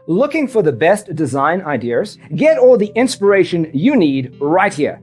Looking for the best design ideas? Get all the inspiration you need right here.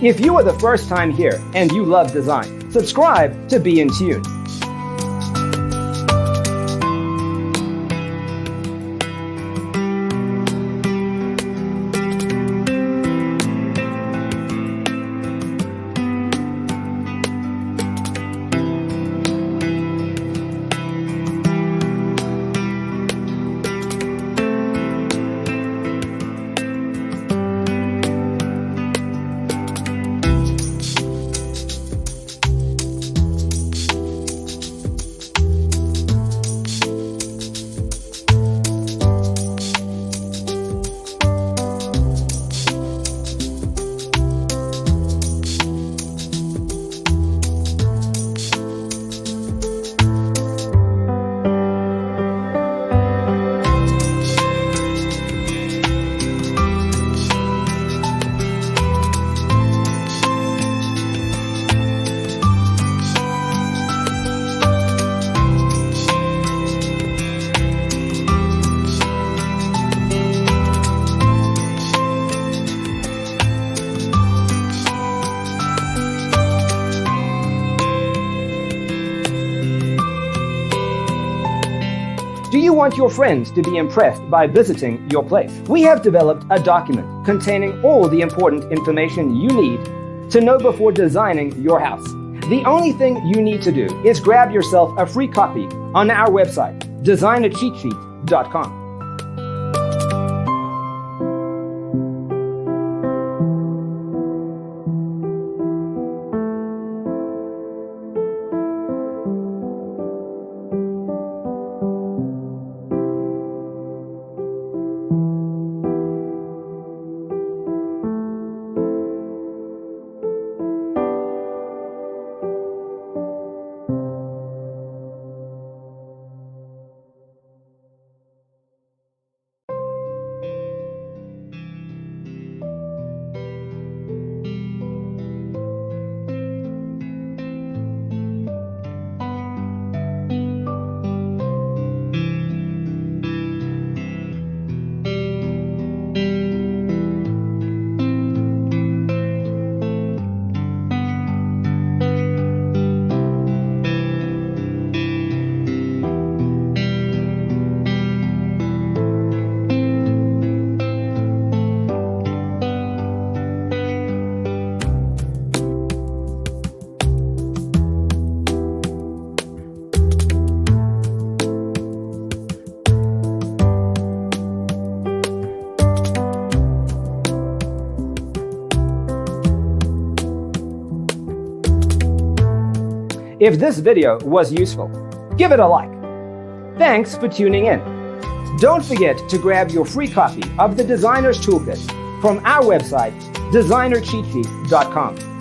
If you are the first time here and you love design, subscribe to Be in Tune. Do you want your friends to be impressed by visiting your place? We have developed a document containing all the important information you need to know before designing your house. The only thing you need to do is grab yourself a free copy on our website, designercheatsheet.com. If this video was useful, give it a like. Thanks for tuning in. Don't forget to grab your free copy of the Designer's Toolkit from our website, designercheatsheet.com.